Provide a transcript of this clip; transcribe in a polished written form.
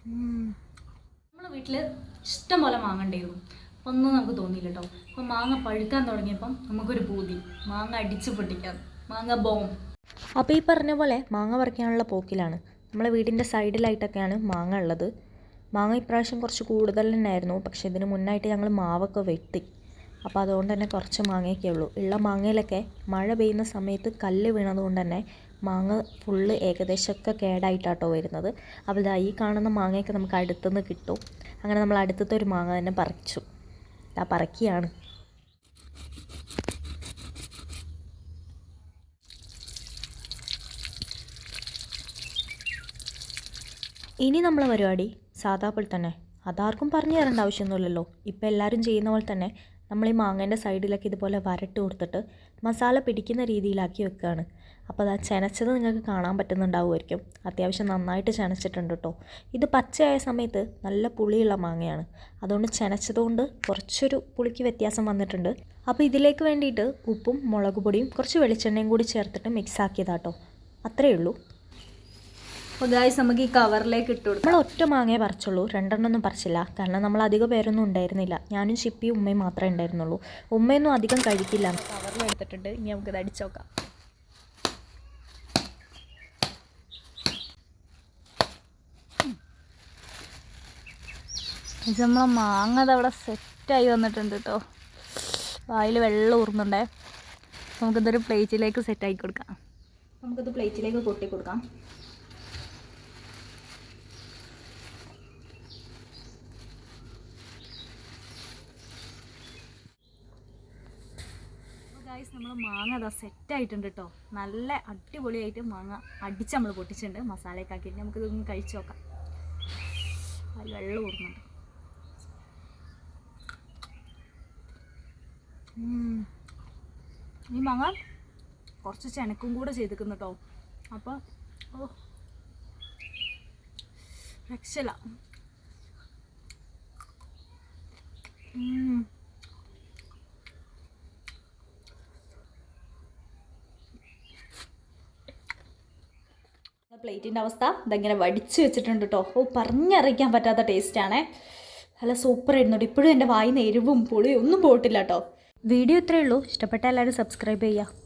നമ്മുടെ വീട്ടിൽ ഇഷ്ടംപോലെ മാങ്ങ ഉണ്ടായിരുന്നു. ഒന്നും നമുക്ക് തോന്നിയില്ല കേട്ടോ. അപ്പം മാങ്ങ പഴുക്കാൻ തുടങ്ങിയപ്പം നമുക്കൊരു പൂതി, മാങ്ങ അടിച്ച് പൊട്ടിക്കാം, മാങ്ങ ബോം. അപ്പോൾ ഈ പറഞ്ഞ പോലെ മാങ്ങ പറിക്കാനുള്ള പോക്കിലാണ്. നമ്മളെ വീടിൻ്റെ സൈഡിലായിട്ടൊക്കെയാണ് മാങ്ങ ഉള്ളത്. മാങ്ങ ഇപ്രാവശ്യം കുറച്ച് കൂടുതൽ തന്നെയായിരുന്നു. പക്ഷേ ഇതിന് മുന്നായിട്ട് ഞങ്ങൾ മാവൊക്കെ വെട്ടി. അപ്പോൾ അതുകൊണ്ട് തന്നെ കുറച്ച് മാങ്ങയൊക്കെ ഉള്ളൂ. ഉള്ള മാങ്ങയിലൊക്കെ മഴ പെയ്യുന്ന സമയത്ത് കല്ല് വീണതുകൊണ്ട് തന്നെ മാങ്ങ ഫുള്ള് ഏകദേശമൊക്കെ കേടായിട്ടാട്ടോ വരുന്നത്. അപ്പോൾ ഇതാ ഈ കാണുന്ന മാങ്ങയൊക്കെ നമുക്ക് അടുത്തുനിന്ന് കിട്ടും. അങ്ങനെ നമ്മൾ അടുത്തത്തെ ഒരു മാങ്ങ തന്നെ പറിച്ചു. ഇതാ പറിക്കുകയാണ്. ഇനി നമ്മളെ പരിപാടി സാധാ പോലെ തന്നെ, അതാർക്കും പറഞ്ഞു തരേണ്ട ആവശ്യമൊന്നുമില്ലല്ലോ. ഇപ്പോൾ എല്ലാവരും ചെയ്യുന്ന പോലെ തന്നെ നമ്മൾ ഈ മാങ്ങേൻ്റെ സൈഡിലൊക്കെ ഇതുപോലെ വരട്ട് കൊടുത്തിട്ട് മസാല പിടിക്കുന്ന രീതിയിലാക്കി വെക്കുകയാണ്. അപ്പോൾ അത് ചെനച്ചത് നിങ്ങൾക്ക് കാണാൻ പറ്റുന്നുണ്ടാവുമായിരിക്കും. അത്യാവശ്യം നന്നായിട്ട് ചെനച്ചിട്ടുണ്ട് കേട്ടോ. ഇത് പച്ചയായ സമയത്ത് നല്ല പുളിയുള്ള മാങ്ങയാണ്. അതുകൊണ്ട് ചെനച്ചതുകൊണ്ട് കുറച്ചൊരു പുളിക്ക് വ്യത്യാസം വന്നിട്ടുണ്ട്. അപ്പോൾ ഇതിലേക്ക് വേണ്ടിയിട്ട് ഉപ്പും മുളക് പൊടിയും കുറച്ച് വെളിച്ചെണ്ണയും കൂടി ചേർത്തിട്ട് മിക്സ് ആക്കിയതാട്ടോ. അത്രയേ ഉള്ളൂ. അപ്പോൾ ഗായ്സ് നമുക്ക് ഈ കവറിലേക്ക് ഇട്ട് കൊടുക്കാം. നമ്മൾ ഒറ്റ മാങ്ങയെ പറിച്ചുള്ളൂ, രണ്ടെണ്ണമൊന്നും പറിച്ചില്ല. കാരണം നമ്മൾ അധികം പേരൊന്നും ഉണ്ടായിരുന്നില്ല. ഞാനും ഷിപ്പിയും ഉമ്മയും മാത്രമേ ഉണ്ടായിരുന്നുള്ളൂ. ഉമ്മയൊന്നും അധികം കഴിക്കില്ല. കവറിൽ എടുത്തിട്ടുണ്ട്. ഇനി നമുക്കിത് അടിച്ചു നോക്കാം. നമ്മളെ മാങ്ങ അതവിടെ സെറ്റായി വന്നിട്ടുണ്ട് കേട്ടോ. വായിൽ വെള്ളം ഊർന്നുണ്ടേ. നമുക്കിതൊരു പ്ലേറ്റിലേക്ക് സെറ്റാക്കി കൊടുക്കാം. നമുക്കിത് പ്ലേറ്റിലേക്ക് കൊട്ടി കൊടുക്കാം. ഗായ്സ് നമ്മൾ മാങ്ങ അതാ സെറ്റായിട്ടുണ്ട് കേട്ടോ. നല്ല അടിപൊളിയായിട്ട് മാങ്ങ അടിച്ച് നമ്മൾ പൊട്ടിച്ചിട്ടുണ്ട്. മസാലയൊക്കെ ആക്കിയിട്ട് നമുക്കിതൊന്ന് കഴിച്ച് നോക്കാം. അതിൽ വെള്ളം ഊർന്നുണ്ട്. ഈ മാങ്ങ കുറച്ച് ചെനക്കും കൂടെ ചെയ്തിരിക്കുന്നു കേട്ടോ. അപ്പോൾ രക്ഷയില്ല. പ്ലേറ്റിൻ്റെ അവസ്ഥ ഇതെങ്ങനെ വടിച്ച് വെച്ചിട്ടുണ്ട് കേട്ടോ. പറഞ്ഞറിയിക്കാൻ പറ്റാത്ത ടേസ്റ്റാണേ. നല്ല സൂപ്പറായിരുന്നു കേട്ടോ. ഇപ്പോഴും എൻ്റെ വായിന്ന് എരിവും പുളിയും ഒന്നും പോയിട്ടില്ല കേട്ടോ. വീഡിയോ ഇത്രയേ ഉള്ളൂ. ഇഷ്ടപ്പെട്ട എല്ലാവരും സബ്സ്ക്രൈബ് ചെയ്യുക.